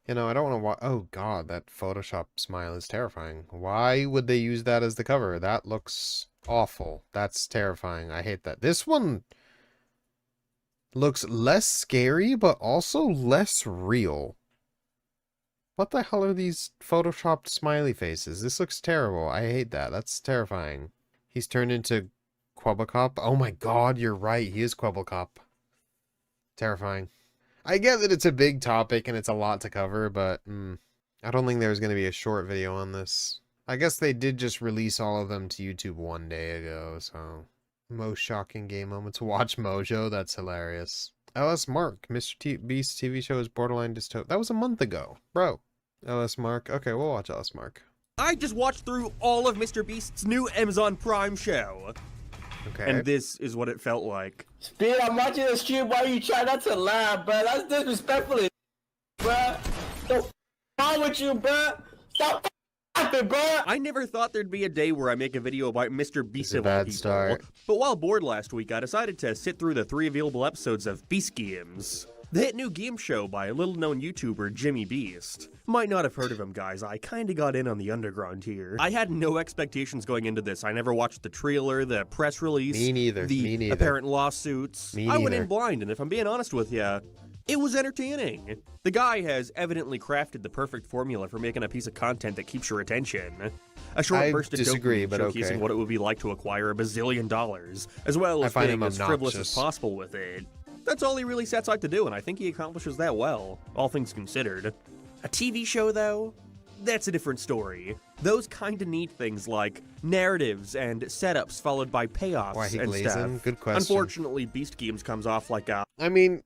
You know, I don't want to watch. Oh god, that Photoshop smile is terrifying. Why would they use that as the cover? That looks awful. That's terrifying. I hate that. This one looks less scary, but also less real. What the hell are these photoshopped smiley faces? This looks terrible. I hate that. That's terrifying. He's turned into Quabblecop. Oh my god, you're right. He is Quabblecop. Terrifying. I get that it's a big topic and it's a lot to cover, but I don't think there's going to be a short video on this. I guess they did just release all of them to YouTube one day ago, so... Most shocking game moments. Watch Mojo, that's hilarious. LS Mark, Mr. Beast's TV show is borderline dystopian. That was a month ago, bro. LS Mark, okay, we'll watch LS Mark. I just watched through all of Mr. Beast's new Amazon Prime show. Okay. And this is what it felt like. Speed, I'm watching the stream while you try not to laugh, bro. That's disrespectful, bro. What's wrong with you, bro? Stop laughing, bro. I never thought there'd be a day where I make a video about Mr. Beast of all people. Start. But while bored last week, I decided to sit through the 3 available episodes of Beast Games, the hit new game show by a little-known YouTuber, Jimmy Beast. Might not have heard of him, guys. I kinda got in on the underground here. I had no expectations going into this. I never watched the trailer, the press release, Me neither. the apparent lawsuits. Me I went neither. in blind, and if I'm being honest with you, it was entertaining. The guy has evidently crafted the perfect formula for making a piece of content that keeps your attention. A short I burst of disagree, dopamine but showcasing okay. what it would be like to acquire $1 bazillion, as well as find being him as frivolous as obnoxious. possible with it. That's all he really sets out to do, and I think he accomplishes that well, all things considered. A TV show, though? That's a different story. Those kinda need things like narratives and setups followed by payoffs Why he and glazing? stuff. Good question. Unfortunately, Beast Games comes off like a... I mean,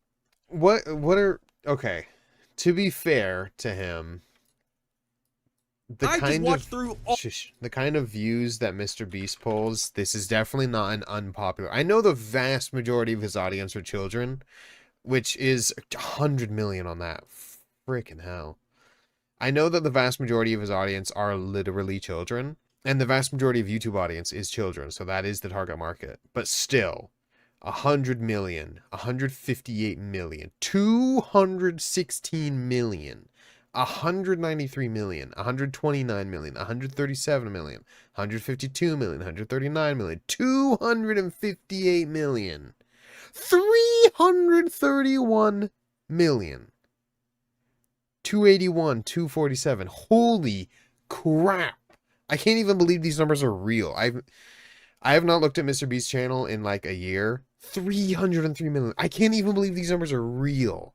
what are... Okay. To be fair to him, the kind of views that Mr. Beast pulls, this is definitely not an unpopular. I know the vast majority of his audience are children, which is 100 million on that. Freaking hell. I know that the vast majority of his audience are literally children, and the vast majority of YouTube audience is children, so that is the target market. But still, 100 million, 158 million, 216 million, 193 million, 129 million, 137 million, 152 million, 139 million, 258 million, 331 million, 281, 247. Holy crap. I can't even believe these numbers are real. I have not looked at Mr. Beast's channel in like a year. 303 million. I can't even believe these numbers are real.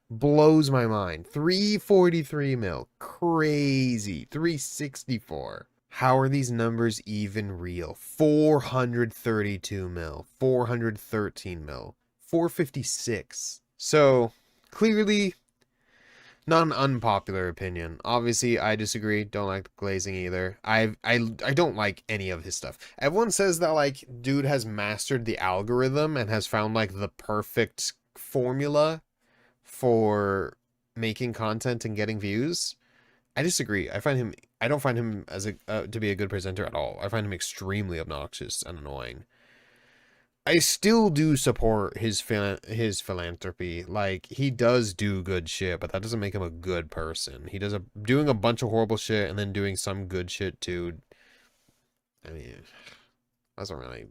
Blows my mind. 343 mil. Crazy. 364. How are these numbers even real? 432 mil. 413 mil. 456. So, clearly, not an unpopular opinion. Obviously, I disagree. Don't like glazing either. I don't like any of his stuff. Everyone says that, like, dude has mastered the algorithm and has found, like, the perfect formula for making content and getting views. I disagree. I don't find him as to be a good presenter at all. I find him extremely obnoxious and annoying. I still do support his philanthropy. Like, he does do good shit, but that doesn't make him a good person. He does doing a bunch of horrible shit and then doing some good shit too. I mean, doesn't really...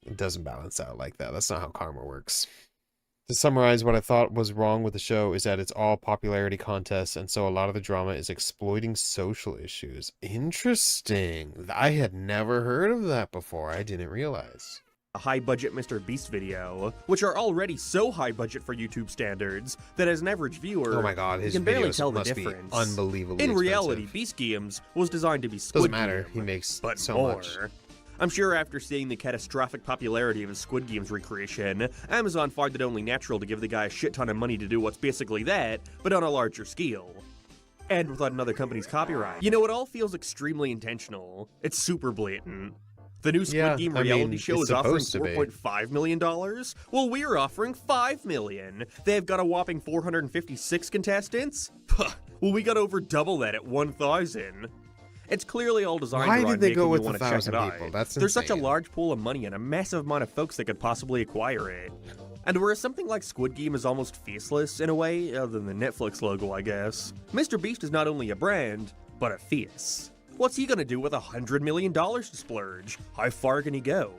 It doesn't balance out like that. That's not how karma works. To summarize, what I thought was wrong with the show is that it's all popularity contests, and so a lot of the drama is exploiting social issues. Interesting. I had never heard of that before. I didn't realize. A high-budget Mr. Beast video, which are already so high-budget for YouTube standards that as an average viewer, Oh my god, his you can barely videos tell the must be difference. unbelievably In expensive. reality, Beast Games was designed to be Squid Doesn't matter. Game, He makes but so more. much. I'm sure after seeing the catastrophic popularity of his Squid Games recreation, Amazon found it only natural to give the guy a shit ton of money to do what's basically that, but on a larger scale. And without another company's copyright. You know, it all feels extremely intentional. It's super blatant. The new Squid Game reality show is offering $4.5 million? Well, we're offering $5 million. They've got a whopping 456 contestants? Puh, well, we got over double that at 1,000. It's clearly all designed Why around did they making go you with want to check 1,000 it people? out. That's There's such a insane. large pool of money and a massive amount of folks that could possibly acquire it. And whereas something like Squid Game is almost faceless in a way, other than the Netflix logo I guess, Mr. Beast is not only a brand, but a face. What's he gonna do with $100 million to splurge? How far can he go?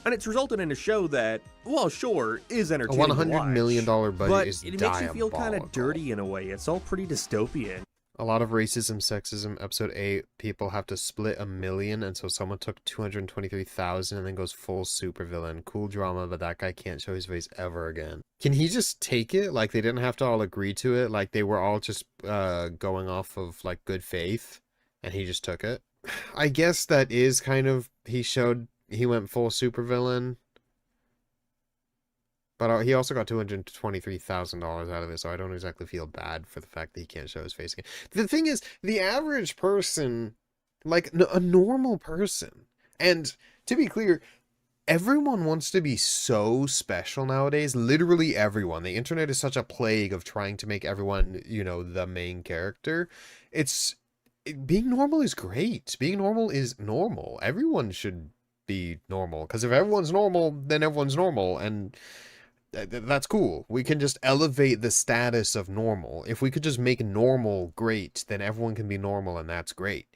And it's resulted in a show that, well, sure, is A entertaining to $100 million budget but is it makes you feel kind diabolical. of dirty in a way. It's all pretty dystopian. A lot of racism, sexism. Episode 8, people have to split $1 million, and so someone took 223,000 and then goes full supervillain. Cool drama, but that guy can't show his face ever again. Can he just take it? Like, they didn't have to all agree to it? Like, they were all just going off of, like, good faith, and he just took it? I guess that is kind of... He went full supervillain. But he also got $223,000 out of it, so I don't exactly feel bad for the fact that he can't show his face again. The thing is, the average person, like a normal person, and to be clear, everyone wants to be so special nowadays. Literally everyone. The internet is such a plague of trying to make everyone, you know, the main character. Being normal is great. Being normal is normal. Everyone should be normal, because if everyone's normal, then everyone's normal, and... that's cool. We can just elevate the status of normal. If we could just make normal great, then everyone can be normal, and that's great.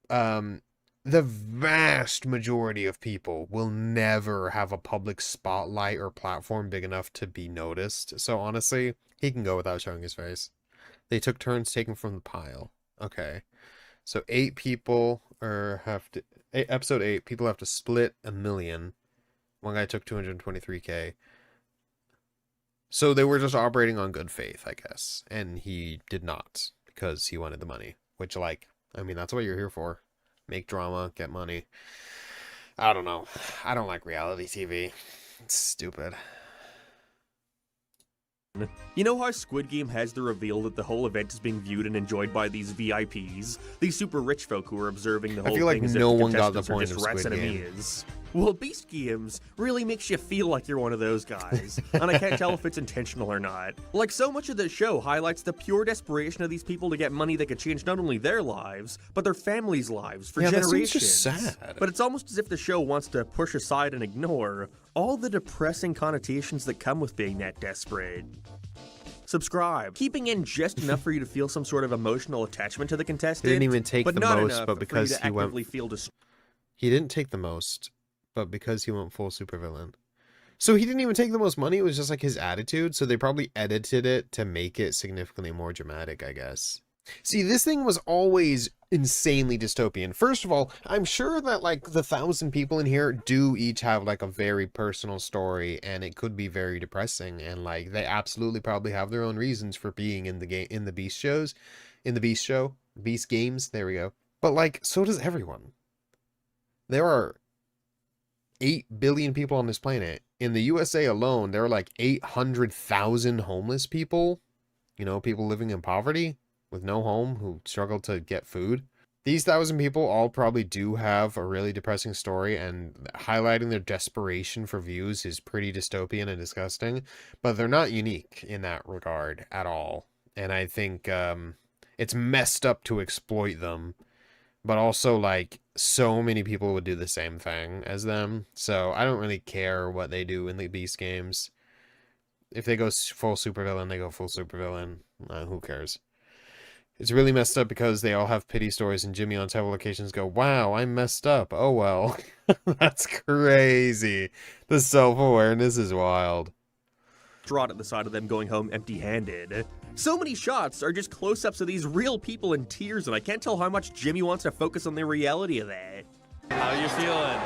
The vast majority of people will never have a public spotlight or platform big enough to be noticed. So honestly, he can go without showing his face. They took turns taking from the pile. Okay. So 8 people episode 8, people have to split $1 million. One guy took 223K. So they were just operating on good faith, I guess. And he did not, because he wanted the money. Which, like, I mean, that's what you're here for. Make drama, get money. I don't know. I don't like reality TV. It's stupid. You know how Squid Game has the reveal that the whole event is being viewed and enjoyed by these VIPs? These super rich folk who are observing the whole feel like thing as no if the one got the contestants are point just of rats Squid and Game. enemies. Well, Beast Games really makes you feel like you're one of those guys, and I can't tell if it's intentional or not. Like, so much of the show highlights the pure desperation of these people to get money that could change not only their lives, but their families' lives for Yeah, that generations. seems just sad. But it's almost as if the show wants to push aside and ignore all the depressing connotations that come with being that desperate. Subscribe, keeping in just enough for you to feel some sort of emotional attachment to the contestant. He didn't even take but the not most, enough but for because you to he went... actively feel He didn't take the most, but because he went full supervillain. So he didn't even take the most money, it was just like his attitude, so they probably edited it to make it significantly more dramatic, I guess. See, this thing was always insanely dystopian. First of all, I'm sure that, like, the 1,000 people in here do each have, like, a very personal story, and it could be very depressing, and, like, they absolutely probably have their own reasons for being in the game, in the Beast shows, in the Beast show, Beast games, there we go. But, like, so does everyone. There are 8 billion people on this planet. In the USA alone, there are, like, 800,000 homeless people. You know, people living in poverty with no home who struggle to get food. These 1,000 people all probably do have a really depressing story, and highlighting their desperation for views is pretty dystopian and disgusting, but they're not unique in that regard at all. And I think it's messed up to exploit them, but also, like, so many people would do the same thing as them, so I don't really care what they do in the Beast games. If they go full supervillain, they go full supervillain. Who cares? It's really messed up because they all have pity stories, and Jimmy on several occasions go, "Wow, I'm messed up. Oh well." That's crazy. The self-awareness is wild. distraught at the sight of them going home empty-handed. So many shots are just close-ups of these real people in tears, and I can't tell how much Jimmy wants to focus on the reality of that. How you feeling?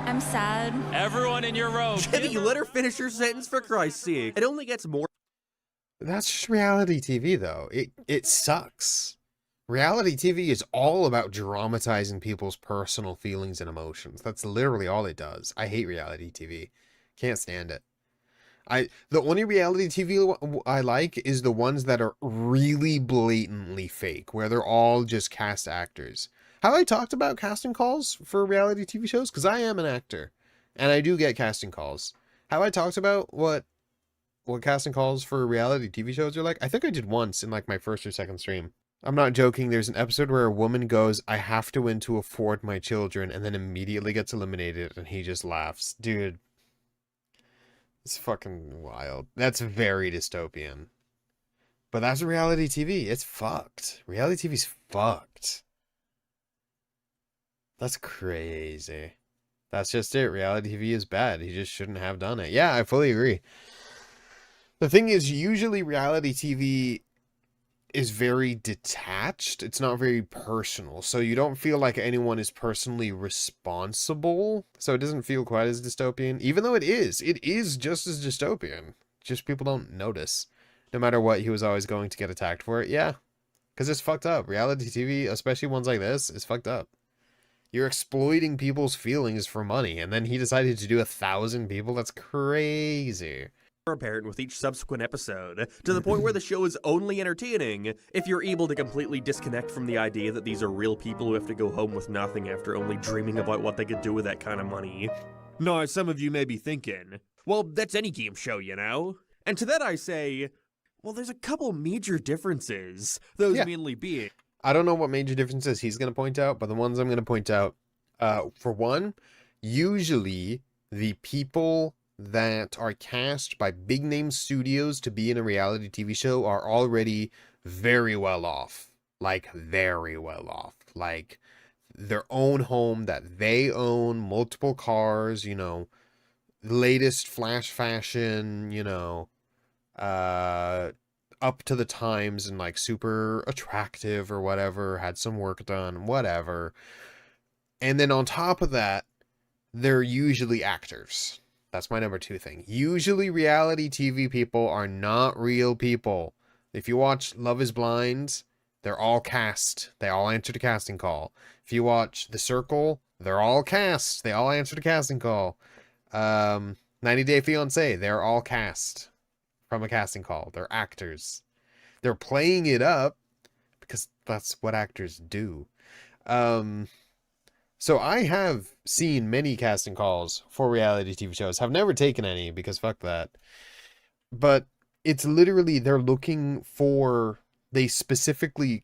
I'm sad. Everyone in your row. Jimmy, let her finish her sentence for Christ's sake. It only gets more. That's just reality TV, though. It sucks. Reality TV is all about dramatizing people's personal feelings and emotions. That's literally all it does. I hate reality TV. Can't stand it. The only reality TV I like is the ones that are really blatantly fake, where they're all just cast actors. Have I talked about casting calls for reality TV shows? Because I am an actor, and I do get casting calls. Have I talked about what casting calls for reality TV shows are like? I think I did once in like my first or second stream. I'm not joking. There's an episode where a woman goes, "I have to win to afford my children," and then immediately gets eliminated, and he just laughs. Dude, It's fucking wild. That's very dystopian. But that's reality TV. It's fucked. Reality TV's fucked. That's crazy. That's just it. Reality TV is bad. He just shouldn't have done it. Yeah, I fully agree. The thing is, usually reality TV is very detached. It's not very personal. So you don't feel like anyone is personally responsible. So it doesn't feel quite as dystopian. Even though it is just as dystopian. Just people don't notice. No matter what, he was always going to get attacked for it. Yeah. Because it's fucked up. Reality TV, especially ones like this, is fucked up. You're exploiting people's feelings for money. And then he decided to do 1,000 people? That's crazy. Apparent with each subsequent episode, to the point where the show is only entertaining if you're able to completely disconnect from the idea that these are real people who have to go home with nothing after only dreaming about what they could do with that kind of money. Now, some of you may be thinking, well, that's any game show, you know? And to that I say, well, there's a couple major differences, those mainly being... I don't know what major differences he's going to point out, but the ones I'm going to point out, for one, usually the people that are cast by big name studios to be in a reality TV show are already very well off. Like, very well off. Like, their own home that they own, multiple cars, you know, latest flash fashion, you know, up to the times and like super attractive or whatever, had some work done, whatever. And then on top of that, they're usually actors. That's my number 2 thing. Usually reality TV people are not real people. If you watch Love is Blind, they're all cast. They all answered a casting call. If you watch The Circle, they're all cast. They all answered a casting call. 90 Day Fiancé, they're all cast from a casting call. They're actors. They're playing it up because that's what actors do. So I have seen many casting calls for reality TV shows. Have never taken any because fuck that. But it's literally they're looking for, they specifically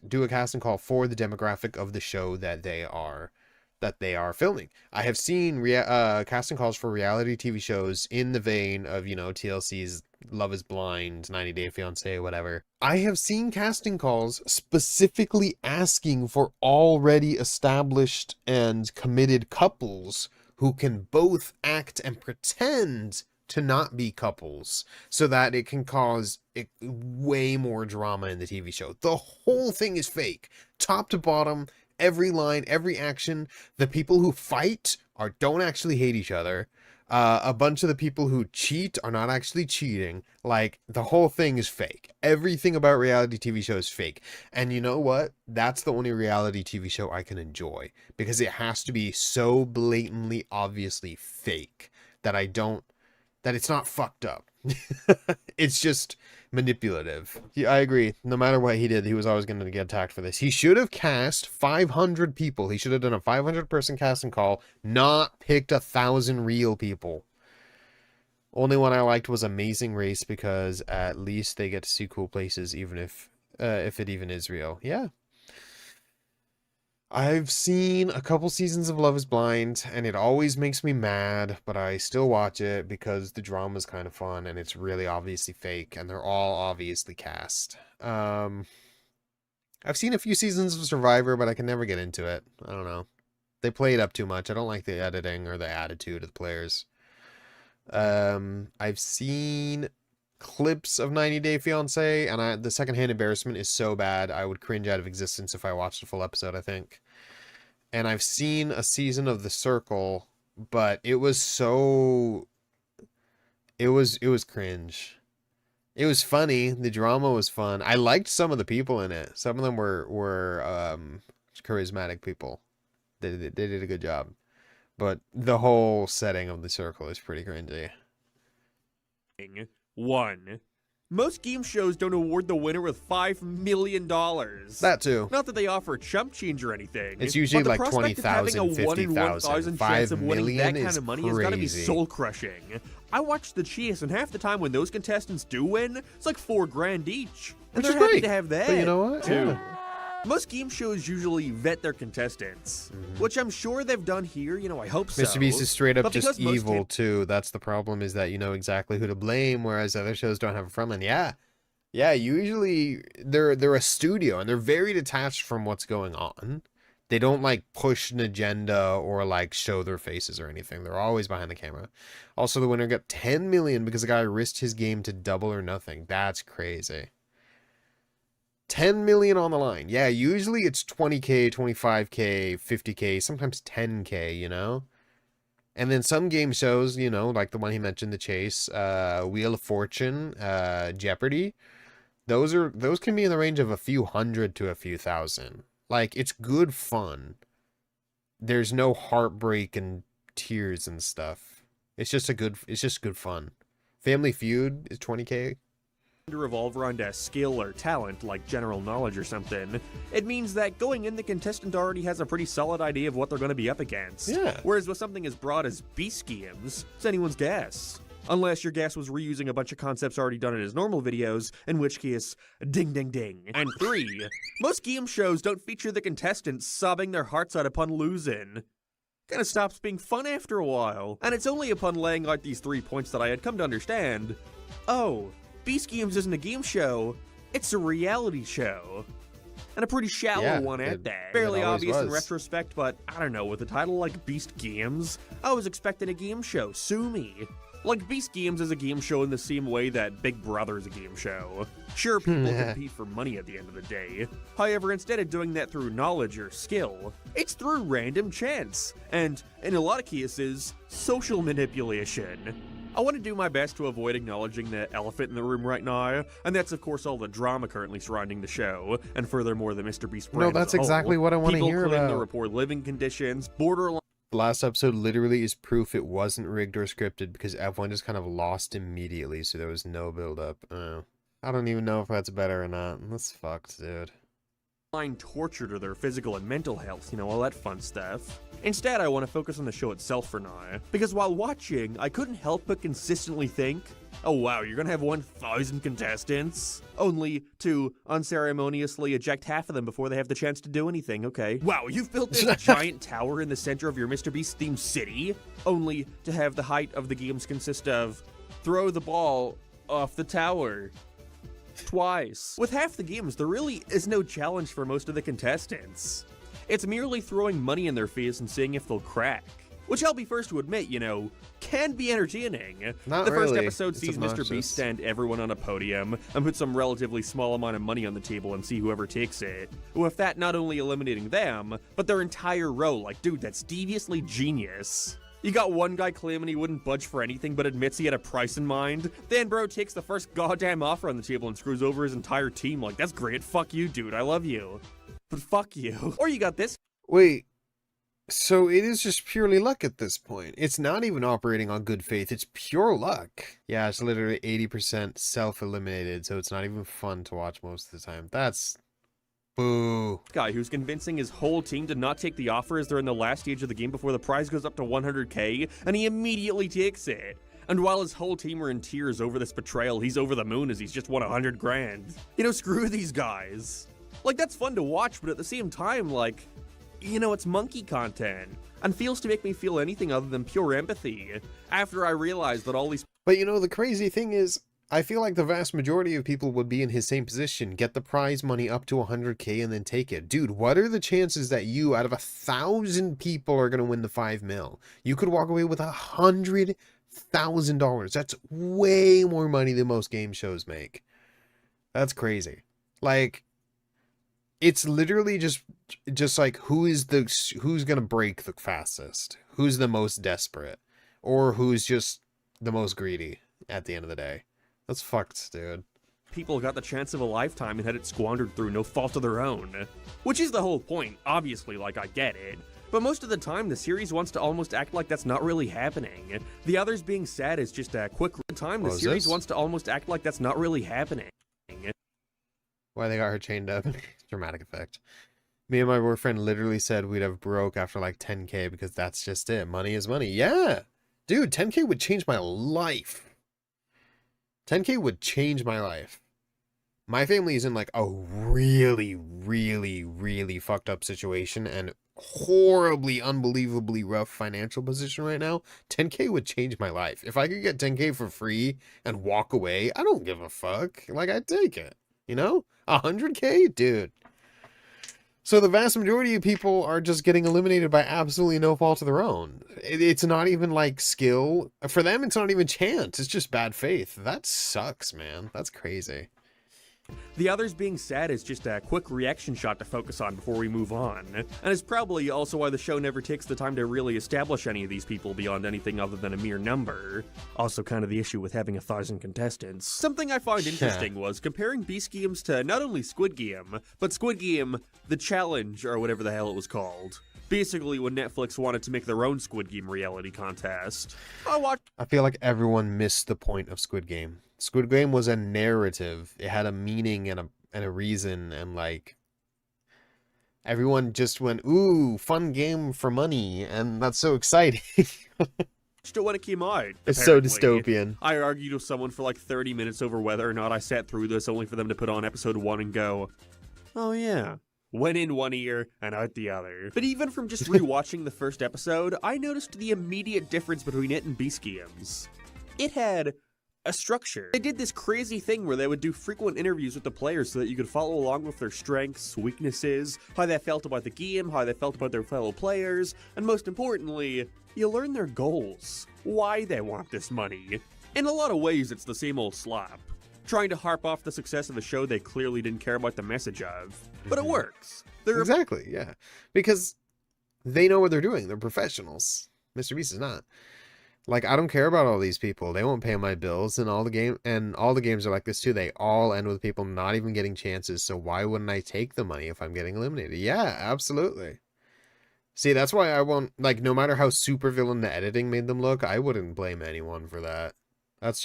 do a casting call for the demographic of the show that they are filming. I have seen casting calls for reality TV shows in the vein of, you know, TLC's Love is Blind, 90 Day Fiancé, whatever. I have seen casting calls specifically asking for already established and committed couples who can both act and pretend to not be couples so that it can cause way more drama in the TV show. The whole thing is fake. Top to bottom, every line, every action. The people who fight don't actually hate each other. A bunch of the people who cheat are not actually cheating. Like, the whole thing is fake. Everything about reality TV show is fake. And you know what? That's the only reality TV show I can enjoy. Because it has to be so blatantly, obviously fake that that it's not fucked up. It's just manipulative. Yeah, I agree. No matter what he did, he was always going to get attacked for this. He should have cast 500 people. He should have done a 500-person casting call, not picked 1,000 real people. Only one I liked was Amazing Race because at least they get to see cool places, even if it even is real. Yeah. I've seen a couple seasons of Love is Blind, and it always makes me mad, but I still watch it because the drama's kind of fun, and it's really obviously fake, and they're all obviously cast. I've seen a few seasons of Survivor, but I can never get into it. I don't know. They play it up too much. I don't like the editing or the attitude of the players. I've seen clips of 90 Day Fiancé, and the secondhand embarrassment is so bad I would cringe out of existence if I watched a full episode, I think. And I've seen a season of The Circle, but it was cringe. It was funny. The drama was fun. I liked some of the people in it. Some of them were charismatic people. They did a good job. But the whole setting of The Circle is pretty cringy. 1. Most game shows don't award the winner with $5 million. That too. Not that they offer a chump change or anything. It's usually but the like prospect of having a 20,000, 1 in 1,000 chance of winning that kind of money has got to be crazy. soul crushing. I watched The Chase, and half the time when those contestants do win, it's like $4,000 each. And Which they're is happy great. to have that. But you know what? Too. Yeah. Most game shows usually vet their contestants, which I'm sure they've done here, you know, I hope so. Mr. Beast is straight up But just because most evil too. That's the problem, is that you know exactly who to blame, whereas other shows don't have a frontline. Yeah, usually they're a studio and they're very detached from what's going on. They don't like push an agenda or like show their faces or anything. They're always behind the camera. Also, the winner got 10 million because the guy risked his game to double or nothing. That's crazy. 10 million on the line. Yeah, usually it's 20k, 25k, 50k, sometimes 10k, you know? And then some game shows, you know, like the one he mentioned, The Chase, Wheel of Fortune, Jeopardy. Those can be in the range of a few hundred to a few thousand. Like, it's good fun. There's no heartbreak and tears and stuff. It's just good fun. Family Feud is 20k. To revolve around a skill or talent, like general knowledge or something, it means that going in, the contestant already has a pretty solid idea of what they're going to be up against. Yeah. Whereas with something as broad as Beast Games, it's anyone's guess. Unless your guess was reusing a bunch of concepts already done in his normal videos, in which case, ding ding ding. And 3, most game shows don't feature the contestants sobbing their hearts out upon losing. Kinda stops being fun after a while. And it's only upon laying out these 3 points that I had come to understand, oh, Beast Games isn't a game show, it's a reality show. And a pretty shallow one at that. Fairly obvious in retrospect, but I don't know, with a title like Beast Games, I was expecting a game show, sue me. Like, Beast Games is a game show in the same way that Big Brother is a game show. Sure, people compete for money at the end of the day. However, instead of doing that through knowledge or skill, it's through random chance, and, in a lot of cases, social manipulation. I want to do my best to avoid acknowledging the elephant in the room right now, and that's of course all the drama currently surrounding the show, and furthermore the Mr. Beast brand. No, that's exactly what I want to hear about. People claim the poor living conditions, borderline. The last episode literally is proof it wasn't rigged or scripted because everyone just kind of lost immediately, so there was no build-up. I don't even know if that's better or not. That's fucked, dude. Torture to their physical and mental health, you know, all that fun stuff. Instead, I want to focus on the show itself for now, because while watching, I couldn't help but consistently think, oh wow, you're gonna have 1,000 contestants? Only to unceremoniously eject half of them before they have the chance to do anything, okay? Wow, you've built this giant tower in the center of your Mr. Beast themed city, only to have the height of the games consist of throw the ball off the tower. Twice. With half the games, there really is no challenge for most of the contestants. It's merely throwing money in their face and seeing if they'll crack. Which I'll be first to admit, you know, can be entertaining. Not the first really. episode sees Mr. Beast stand everyone on a podium and put some relatively small amount of money on the table and see whoever takes it. With that not only eliminating them, but their entire row. Like, dude, that's deviously genius. You got one guy claiming he wouldn't budge for anything but admits he had a price in mind. Then bro takes the first goddamn offer on the table and screws over his entire team. Like, that's great. Fuck you, dude. I love you. But fuck you. Or you got this. Wait, so it is just purely luck at this point. It's not even operating on good faith. It's pure luck. Yeah, it's literally 80% self-eliminated, so it's not even fun to watch most of the time. That's... boo. Guy who's convincing his whole team to not take the offer as they're in the last stage of the game before the prize goes up to 100k, and he immediately takes it. And while his whole team are in tears over this betrayal, he's over the moon as he's just won 100 grand. You know, screw these guys. Like, that's fun to watch, but at the same time, like, you know, it's monkey content, and feels to make me feel anything other than pure empathy, after I realized that all these... But you know, the crazy thing is, I feel like the vast majority of people would be in his same position, get the prize money up to 100k and then take it. Dude, what are the chances that you, out of 1,000 people, are going to win the 5 mil? You could walk away with $100,000. That's way more money than most game shows make. That's crazy. Like... it's literally just like who's gonna break the fastest, who's the most desperate, or who's just the most greedy at the end of the day. That's fucked, dude. People got the chance of a lifetime and had it squandered through no fault of their own. Which is the whole point, obviously, like, I get it. But most of the time, the series wants to almost act like that's not really happening. The others being sad is just a quick time. The series wants to almost act like that's not really happening. Why they got her chained up. Dramatic effect. Me and my boyfriend literally said we'd have broke after like 10k because that's just it. Money is money. Yeah. Dude, 10k would change my life. 10k would change my life. My family is in like a really, really, really fucked up situation and horribly, unbelievably rough financial position right now. 10K would change my life. If I could get 10K for free and walk away, I don't give a fuck. Like, I'd take it. You know? 100K? Dude. So the vast majority of people are just getting eliminated by absolutely no fault of their own. It's not even like skill. For them, it's not even chance. It's just bad faith. That sucks, man. That's crazy. The others being sad is just a quick reaction shot to focus on before we move on, and it's probably also why the show never takes the time to really establish any of these people beyond anything other than a mere number. Also kind of the issue with having 1,000 contestants. Something I find interesting was comparing Beast Games to not only Squid Game, but Squid Game, The Challenge, or whatever the hell it was called. Basically when Netflix wanted to make their own Squid Game reality contest. I feel like everyone missed the point of Squid Game. Squid Game was a narrative. It had a meaning and a reason, and like everyone just went, "Ooh, fun game for money," and that's so exciting. Watched it when it came out. It's so apparently. dystopian. I argued with someone for like 30 minutes over whether or not I sat through this only for them to put on episode 1 and go, "Oh yeah." Went in one ear and out the other. But even from just rewatching the first episode, I noticed the immediate difference between it and Beast Games. It had a structure. They did this crazy thing where they would do frequent interviews with the players so that you could follow along with their strengths, weaknesses, how they felt about the game, how they felt about their fellow players, and most importantly, you learn their goals, why they want this money. In a lot of ways, it's the same old slop. Trying to harp off the success of a show they clearly didn't care about the message of. But it works. Exactly, yeah. Because they know what they're doing. They're professionals. Mr. Beast is not. Like, I don't care about all these people. They won't pay my bills, and all the games are like this too. They all end with people not even getting chances, so why wouldn't I take the money if I'm getting eliminated? Yeah, absolutely. See, that's why I won't, like, no matter how super villain the editing made them look, I wouldn't blame anyone for that. That's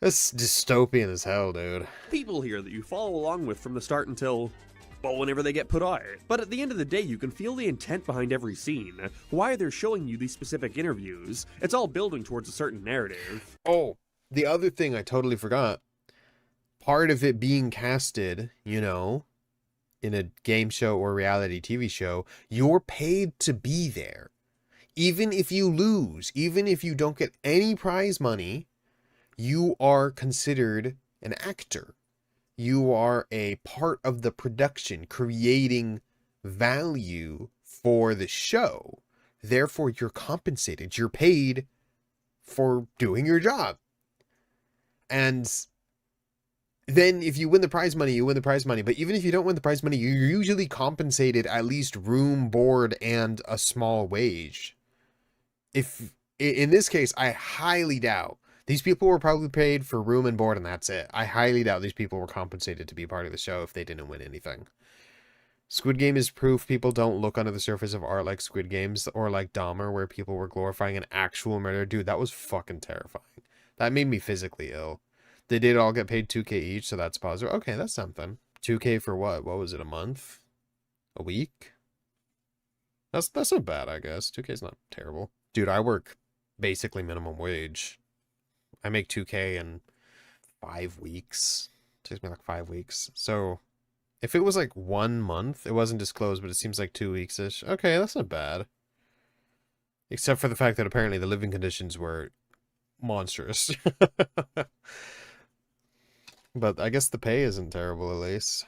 dystopian as hell, dude. People here that you follow along with from the start until, well, whenever they get put out. But at the end of the day, you can feel the intent behind every scene, why they're showing you these specific interviews. It's all building towards a certain narrative. Oh, the other thing I totally forgot. Part of it being casted, you know, in a game show or reality TV show, you're paid to be there. Even if you lose, even if you don't get any prize money, you are considered an actor. You are a part of the production, creating value for the show. Therefore, you're compensated. You're paid for doing your job. And then if you win the prize money, you win the prize money. But even if you don't win the prize money, you're usually compensated at least room, board, and a small wage. If in this case, I highly doubt. These people were probably paid for room and board, and that's it. I highly doubt these people were compensated to be part of the show if they didn't win anything. Squid Game is proof people don't look under the surface of art like Squid Games or like Dahmer, where people were glorifying an actual murder. Dude, that was fucking terrifying. That made me physically ill. They did all get paid 2K each, so that's positive. Okay, that's something. 2K for what? What was it, a month? A week? That's not bad, I guess. 2K's not terrible. Dude, I work basically minimum wage. I make 2K in 5 weeks. It takes me like 5 weeks. So if it was like 1 month, it wasn't disclosed, but it seems like 2 weeks-ish. Okay, that's not bad. Except for the fact that apparently the living conditions were monstrous. But I guess the pay isn't terrible, at least.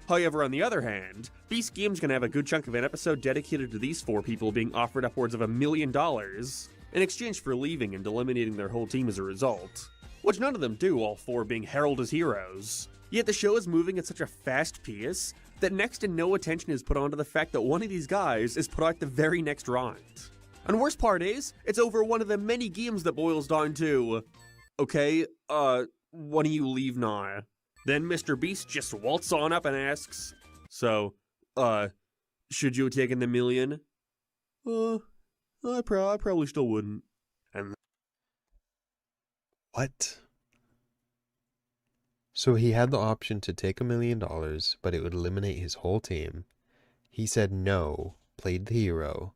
However, on the other hand, Beast Games gonna have a good chunk of an episode dedicated to these 4 people being offered upwards of $1 million in exchange for leaving and eliminating their whole team as a result. Which none of them do, all 4 being heralded as heroes. Yet the show is moving at such a fast pace that next to no attention is put onto the fact that one of these guys is put out the very next round. And worst part is, it's over one of the many games that boils down to, okay, why don't you leave now? Then Mr. Beast just waltzes on up and asks, so, should you have taken the $1 million? I probably still wouldn't. And what? So he had the option to take $1 million, but it would eliminate his whole team. He said no, played the hero,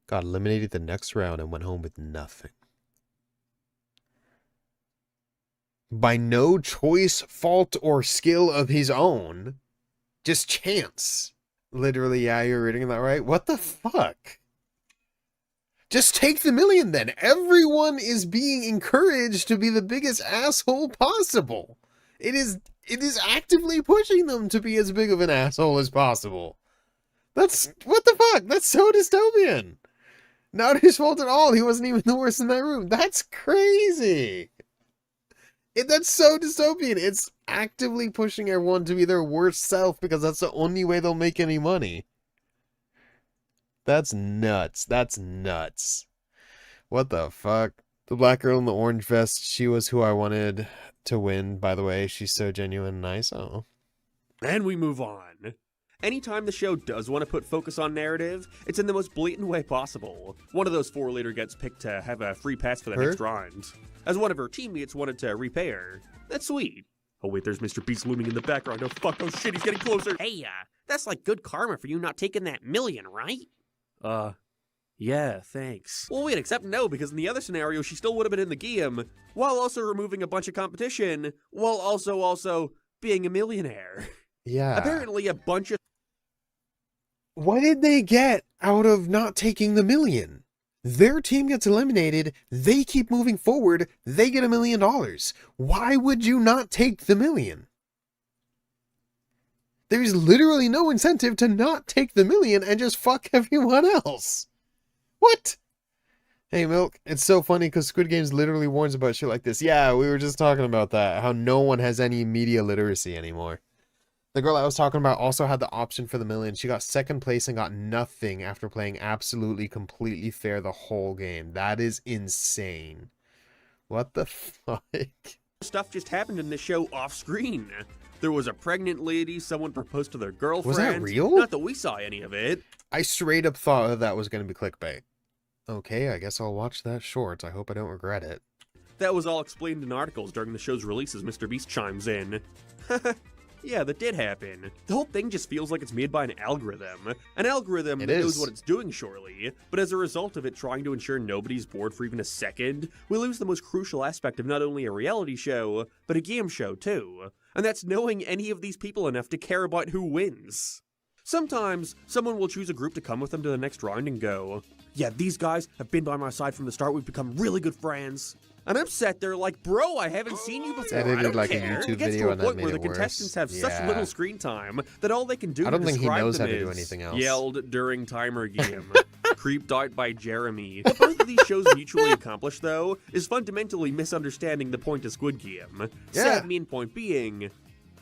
got eliminated the next round, and went home with nothing. by no choice, fault, or skill of his own. Just chance. Literally, yeah, you're reading that right. What the fuck? Just take the million then. Everyone is being encouraged to be the biggest asshole possible. It is actively pushing them to be as big of an asshole as possible. That's, what the fuck? That's so dystopian. Not his fault at all. He wasn't even the worst in that room. That's crazy. That's so dystopian. It's actively pushing everyone to be their worst self because that's the only way they'll make any money. That's nuts. That's nuts. What the fuck? The black girl in the orange vest, she was who I wanted to win, by the way. She's so genuine and nice. Oh. And we move on. Anytime the show does want to put focus on narrative, it's in the most blatant way possible. One of those four later gets picked to have a free pass for the next round, as one of her teammates wanted to repay her. That's sweet. Oh wait, there's Mr. Beast looming in the background. Oh fuck, oh shit, he's getting closer. Hey, that's like good karma for you not taking that million, right? Yeah, thanks. Well wait, except no, because in the other scenario, she still would have been in the game, while also removing a bunch of competition, while also being a millionaire. Yeah. Apparently a bunch of... What did they get out of not taking the million? Their team gets eliminated, they keep moving forward, they get $1 million. Why would you not take the million? There's literally no incentive to not take the million and just fuck everyone else. What? Hey, Milk, it's so funny because Squid Games literally warns about shit like this. Yeah, we were just talking about that, how no one has any media literacy anymore. The girl I was talking about also had the option for the million. She got second place and got nothing after playing absolutely, completely fair the whole game. That is insane. What the fuck? Stuff just happened in the show off screen. There was a pregnant lady, someone proposed to their girlfriend. Was that real? Not that we saw any of it. I straight up thought that was going to be clickbait. Okay, I guess I'll watch that short. I hope I don't regret it. That was all explained in articles during the show's release as Mr. Beast chimes in. Yeah, that did happen. The whole thing just feels like it's made by an algorithm. An algorithm that knows what it's doing, surely, but as a result of it trying to ensure nobody's bored for even a second, we lose the most crucial aspect of not only a reality show, but a game show too. And that's knowing any of these people enough to care about who wins. Sometimes, someone will choose a group to come with them to the next round and go, yeah, these guys have been by my side from the start, we've become really good friends. And I'm sat there like, bro, I haven't seen you before. I don't like care. a YouTube It gets video to a and point that where made the it worse. contestants have such little screen time that all they can do I don't to think he describe knows them how to do is anything else. yelled during timer game. Creeped out by Jeremy. What both of these shows mutually accomplish, though, is fundamentally misunderstanding the point of Squid Game. Yeah. Sad main point being,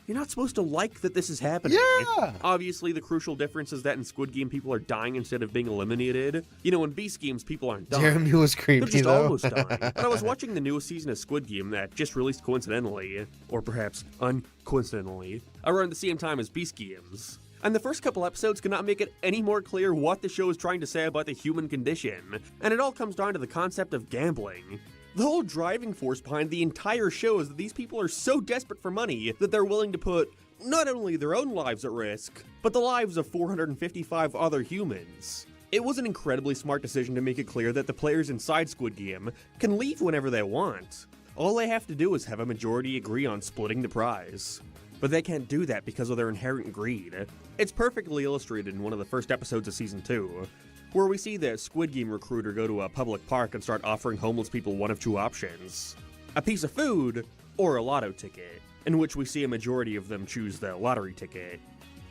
you're not supposed to like that this is happening. Yeah! Obviously, the crucial difference is that in Squid Game, people are dying instead of being eliminated. You know, in Beast Games, people aren't dying. Jeremy was They're creepy, just though. almost dying. And I was watching the newest season of Squid Game that just released coincidentally, or perhaps uncoincidentally, around the same time as Beast Games. And the first couple episodes cannot make it any more clear what the show is trying to say about the human condition. And it all comes down to the concept of gambling. The whole driving force behind the entire show is that these people are so desperate for money that they're willing to put not only their own lives at risk, but the lives of 455 other humans. It was an incredibly smart decision to make it clear that the players inside Squid Game can leave whenever they want. All they have to do is have a majority agree on splitting the prize. But they can't do that because of their inherent greed. It's perfectly illustrated in one of the first episodes of Season 2, where we see the Squid Game recruiter go to a public park and start offering homeless people one of two options: a piece of food or a lotto ticket, in which we see a majority of them choose the lottery ticket.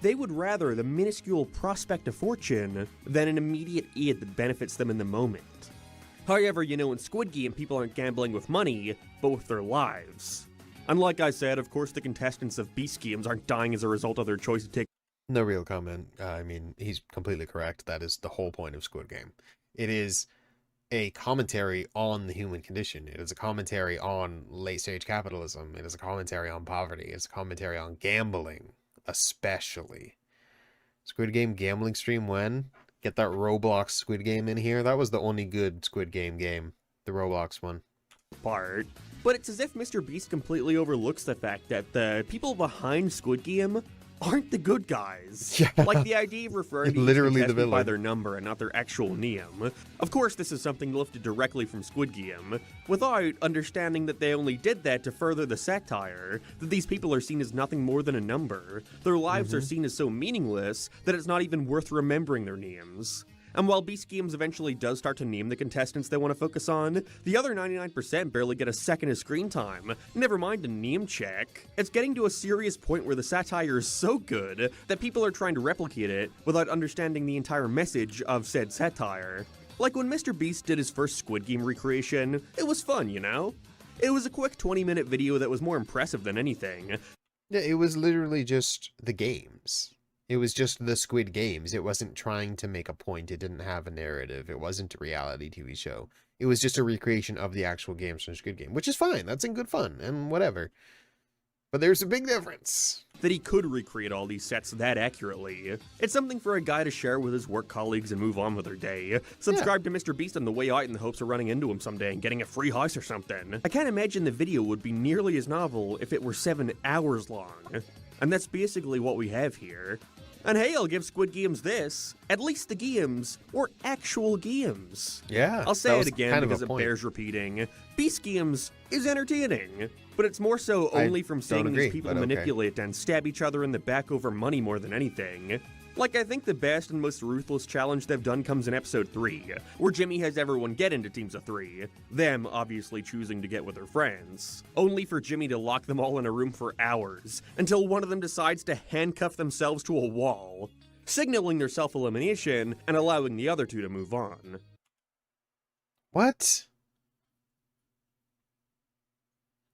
They would rather the minuscule prospect of fortune than an immediate aid that benefits them in the moment. However, you know, in Squid Game, people aren't gambling with money, but with their lives. And like I said, of course the contestants of Beast Games aren't dying as a result of their choice to take... No real comment. I mean, he's completely correct. That is the whole point of Squid Game. It is a commentary on the human condition. It is a commentary on late-stage capitalism. It is a commentary on poverty. It's a commentary on gambling, especially. Squid Game gambling stream when? Get that Roblox Squid Game in here. That was the only good Squid Game game. The Roblox one. Part. But it's as if Mr. Beast completely overlooks the fact that the people behind Squid Game aren't the good guys. Yeah. Like the idea of referring to Literally each the contestant by villain. their number and not their actual name. Of course, this is something lifted directly from Squid Game, without understanding that they only did that to further the satire, that these people are seen as nothing more than a number. Their lives are seen as so meaningless that it's not even worth remembering their names. And while Beast Games eventually does start to name the contestants they want to focus on, the other 99% barely get a second of screen time, never mind a name check. It's getting to a serious point where the satire is so good that people are trying to replicate it without understanding the entire message of said satire. Like when Mr. Beast did his first Squid Game recreation, it was fun, you know? It was a quick 20-minute video that was more impressive than anything. Yeah, it was literally just the games. It was just the Squid Games. It wasn't trying to make a point. It didn't have a narrative. It wasn't a reality TV show. It was just a recreation of the actual games from Squid Game, which is fine. That's in good fun and whatever. But there's a big difference. That he could recreate all these sets that accurately. It's something for a guy to share with his work colleagues and move on with their day. Subscribe to Mr. Beast on the way out in the hopes of running into him someday and getting a free house or something. I can't imagine the video would be nearly as novel if it were 7 hours long. And that's basically what we have here. And hey, I'll give Squid Games this. At least the games were actual games. Yeah. I'll say that it was again kind of because a it point. bears repeating. Beast Games is entertaining, but it's more so I only from don't seeing agree, these people but okay. manipulate and stab each other in the back over money more than anything. Like, I think the best and most ruthless challenge they've done comes in episode 3, where Jimmy has everyone get into teams of 3, them obviously choosing to get with their friends, only for Jimmy to lock them all in a room for hours, until one of them decides to handcuff themselves to a wall, signaling their self-elimination and allowing the other two to move on. What?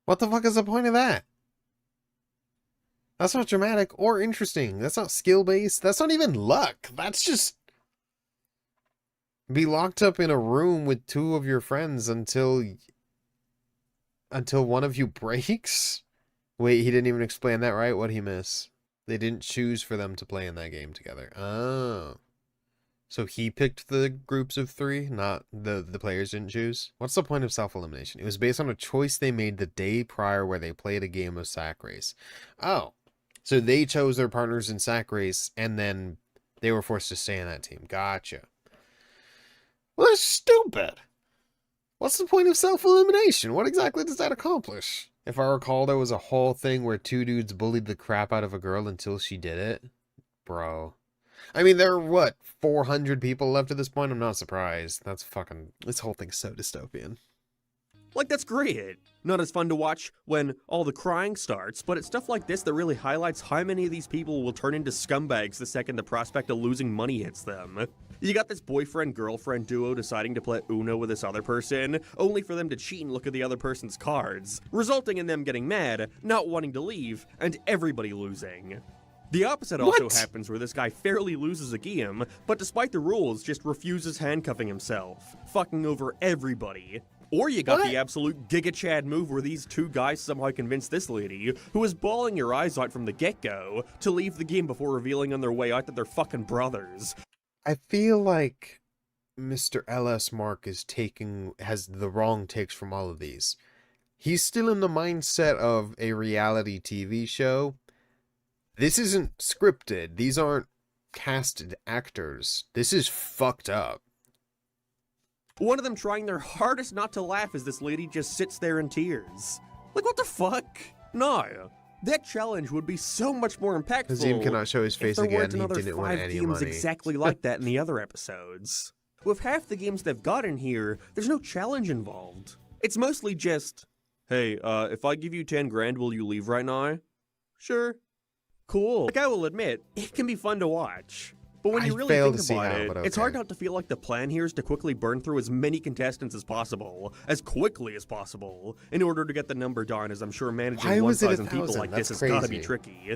What the fuck is the point of that? That's not dramatic or interesting. That's not skill-based. That's not even luck. That's just... be locked up in a room with 2 of your friends until one of you breaks? Wait, he didn't even explain that right? What'd he miss? They didn't choose for them to play in that game together. Oh. So he picked the groups of 3, not the players didn't choose? What's the point of self-elimination? It was based on a choice they made the day prior where they played a game of sack race. Oh. So they chose their partners in sack race, and then they were forced to stay in that team. Gotcha. Well, that's stupid. What's the point of self-elimination? What exactly does that accomplish? If I recall, there was a whole thing where 2 dudes bullied the crap out of a girl until she did it. Bro. I mean, there are, what, 400 people left at this point? I'm not surprised. That's fucking... this whole thing's so dystopian. Like, that's great. Not as fun to watch when all the crying starts, but it's stuff like this that really highlights how many of these people will turn into scumbags the second the prospect of losing money hits them. You got this boyfriend-girlfriend duo deciding to play Uno with this other person, only for them to cheat and look at the other person's cards, resulting in them getting mad, not wanting to leave, and everybody losing. The opposite also happens where this guy fairly loses a game, but despite the rules, just refuses handcuffing himself, fucking over everybody. Or you got the absolute Giga Chad move where these 2 guys somehow convince this lady, who is bawling her eyes out from the get-go, to leave the game before revealing on their way out that they're fucking brothers. I feel like Mr. LS Mark has the wrong takes from all of these. He's still in the mindset of a reality TV show. This isn't scripted. These aren't casted actors. This is fucked up. One of them trying their hardest not to laugh as this lady just sits there in tears. Like, what the fuck? No. That challenge would be so much more impactful. Azim cannot show his face if there again. weren't He another didn't win 5 any games money. exactly like that in the other episodes. With half the games they've got in here, there's no challenge involved. It's mostly just, hey, if I give you 10 grand, will you leave right now? Sure. Cool. Like, I will admit, it can be fun to watch. But when you really think about it, it's hard not to feel like the plan here is to quickly burn through as many contestants as possible, as quickly as possible, in order to get the number down, as I'm sure managing 1,000 people like this has gotta be tricky.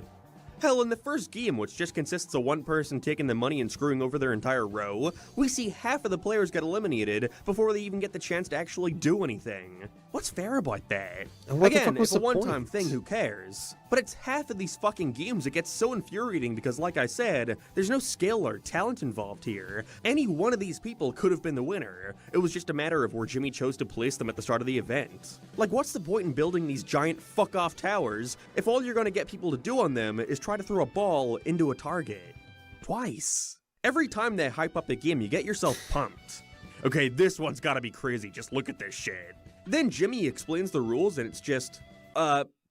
Hell, in the first game, which just consists of one person taking the money and screwing over their entire row, we see half of the players get eliminated before they even get the chance to actually do anything. What's fair about that? Again, it's a one-time thing, who cares? But it's half of these fucking games it gets so infuriating because, like I said, there's no skill or talent involved here. Any one of these people could have been the winner. It was just a matter of where Jimmy chose to place them at the start of the event. Like, what's the point in building these giant fuck-off towers if all you're gonna get people to do on them is try to throw a ball into a target. Twice. Every time they hype up the game, you get yourself pumped. Okay, this one's gotta be crazy, just look at this shit. Then Jimmy explains the rules and it's just,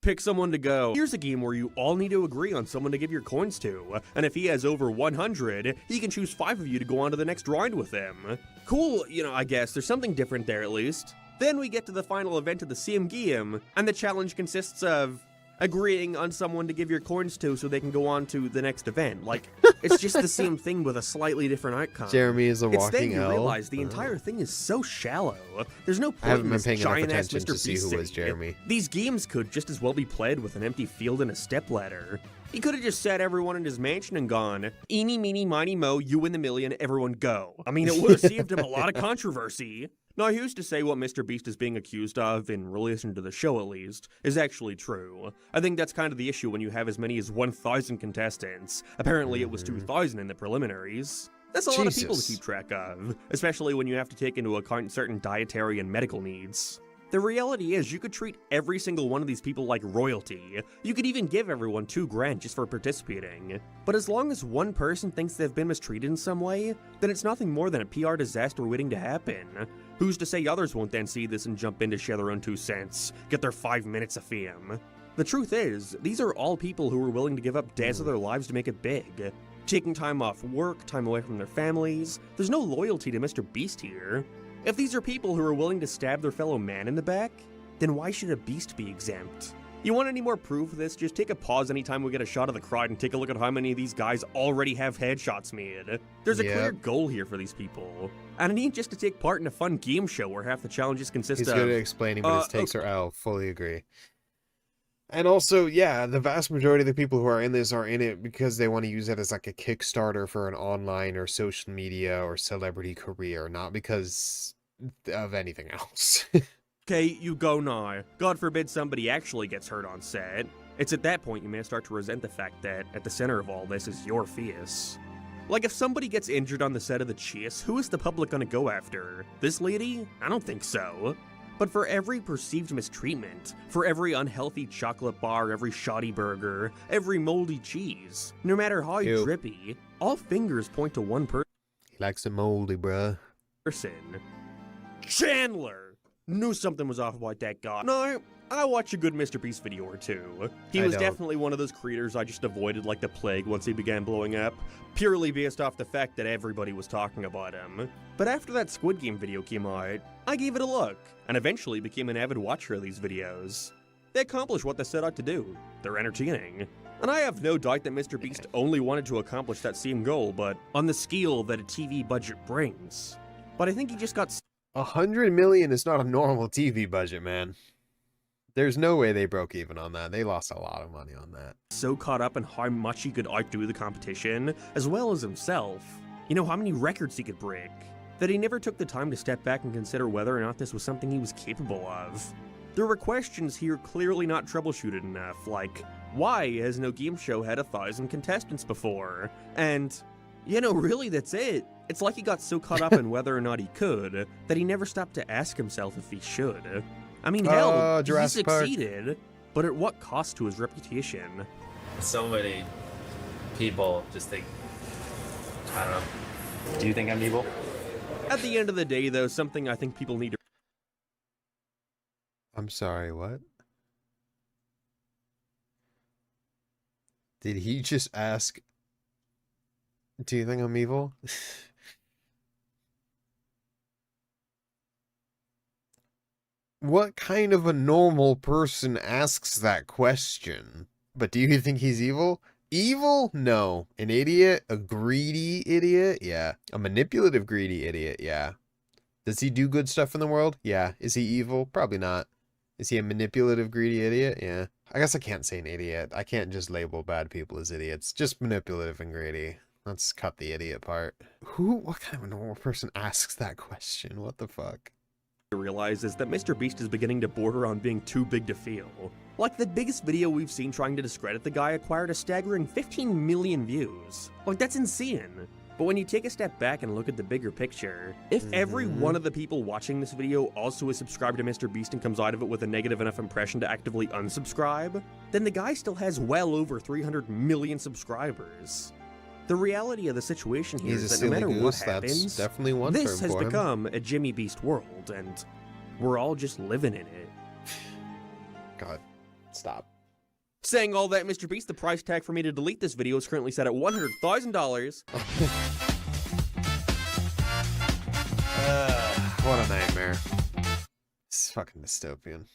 pick someone to go. Here's a game where you all need to agree on someone to give your coins to, and if he has over 100, he can choose 5 of you to go on to the next round with him. Cool, I guess, there's something different there at least. Then we get to the final event of the same game, and the challenge consists of agreeing on someone to give your coins to so they can go on to the next event. Like, it's just the same thing with a slightly different outcome. Jeremy is a It's walking then you L. realize the entire thing is so shallow. There's no I point haven't in been this paying enough giant-ass attention Mr. to see Beast who was thing. Jeremy. These games could just as well be played with an empty field and a stepladder. He could have just sat everyone in his mansion and gone, eeny, meeny, miny, mo, you win the million, everyone go. I mean, it would have saved him a lot of controversy. Now, who's to say what Mr. Beast is being accused of, in relation to the show at least, is actually true? I think that's kind of the issue when you have as many as 1,000 contestants. Apparently it was 2,000 in the preliminaries. That's a lot of people to Jesus. keep track of, especially when you have to take into account certain dietary and medical needs. The reality is, you could treat every single one of these people like royalty. You could even give everyone $2,000 just for participating. But as long as one person thinks they've been mistreated in some way, then it's nothing more than a PR disaster waiting to happen. Who's to say others won't then see this and jump in to share their own 2 cents, get their 5 minutes of fame? The truth is, these are all people who are willing to give up days of their lives to make it big. Taking time off work, time away from their families, there's no loyalty to Mr. Beast here. If these are people who are willing to stab their fellow man in the back, then why should a beast be exempt? You want any more proof of this? Just take a pause anytime we get a shot of the crowd and take a look at how many of these guys already have headshots made. There's a clear goal here for these people. And it ain't just to take part in a fun game show where half the challenges consist He's of... good at explaining, but his takes are L. Fully agree. And also, yeah, the vast majority of the people who are in this are in it because they want to use it as like a Kickstarter for an online or social media or celebrity career, not because of anything else. Okay, you go now. God forbid somebody actually gets hurt on set. It's at that point you may start to resent the fact that at the center of all this is your face. Like, if somebody gets injured on the set of The Chase, who is the public gonna go after? This lady? I don't think so. But for every perceived mistreatment, for every unhealthy chocolate bar, every shoddy burger, every moldy cheese, no matter how Ew. drippy, all fingers point to one He likes it moldy, bruh. person. Chandler! Knew something was off about that guy. No, I watch a good Mr. Beast video or two. He I was don't. definitely one of those creators I just avoided like the plague once he began blowing up, purely based off the fact that everybody was talking about him. But after that Squid Game video came out, I gave it a look, and eventually became an avid watcher of these videos. They accomplish what they set out to do. They're entertaining. And I have no doubt that Mr. Beast only wanted to accomplish that same goal, but on the scale that a TV budget brings. But I think he just got 100 million is not a normal TV budget, man. There's no way they broke even on that. They lost a lot of money on that. so caught up in how much he could outdo the competition, as well as himself. You know, how many records he could break, that he never took the time to step back and consider whether or not this was something he was capable of. There were questions here clearly not troubleshooted enough, like, why has no game show had 1,000 contestants before? And, really that's it. It's like he got so caught up in whether or not he could, that he never stopped to ask himself if he should. I mean, hell, he Jurassic Park. succeeded, but at what cost to his reputation? So many people just think, I don't know. Do you think I'm evil? At the end of the day, though, something I think people need to I'm sorry, what? Did he just ask, do you think I'm evil? What kind of a normal person asks that question? But do you think he's evil? Evil? No. An idiot? A greedy idiot? Yeah. A manipulative greedy idiot? Yeah. Does he do good stuff in the world? Yeah. Is he evil? Probably not. Is he a manipulative greedy idiot? Yeah. I guess I can't say an idiot. I can't just label bad people as idiots. Just manipulative and greedy. Let's cut the idiot part. What kind of a normal person asks that question? What the fuck? realize is that Mr. Beast is beginning to border on being too big to fail. Like, the biggest video we've seen trying to discredit the guy acquired a staggering 15 million views. Like, that's insane. But when you take a step back and look at the bigger picture, if every one of the people watching this video also is subscribed to Mr. Beast and comes out of it with a negative enough impression to actively unsubscribe, then the guy still has well over 300 million subscribers. The reality of the situation here He's a is that silly no matter what goose. That's happens, definitely one this term has for him. become a Jimmy Beast world, and we're all just living in it. God, stop. Saying all that, Mr. Beast, the price tag for me to delete this video is currently set at $100,000. What a nightmare. It's fucking dystopian.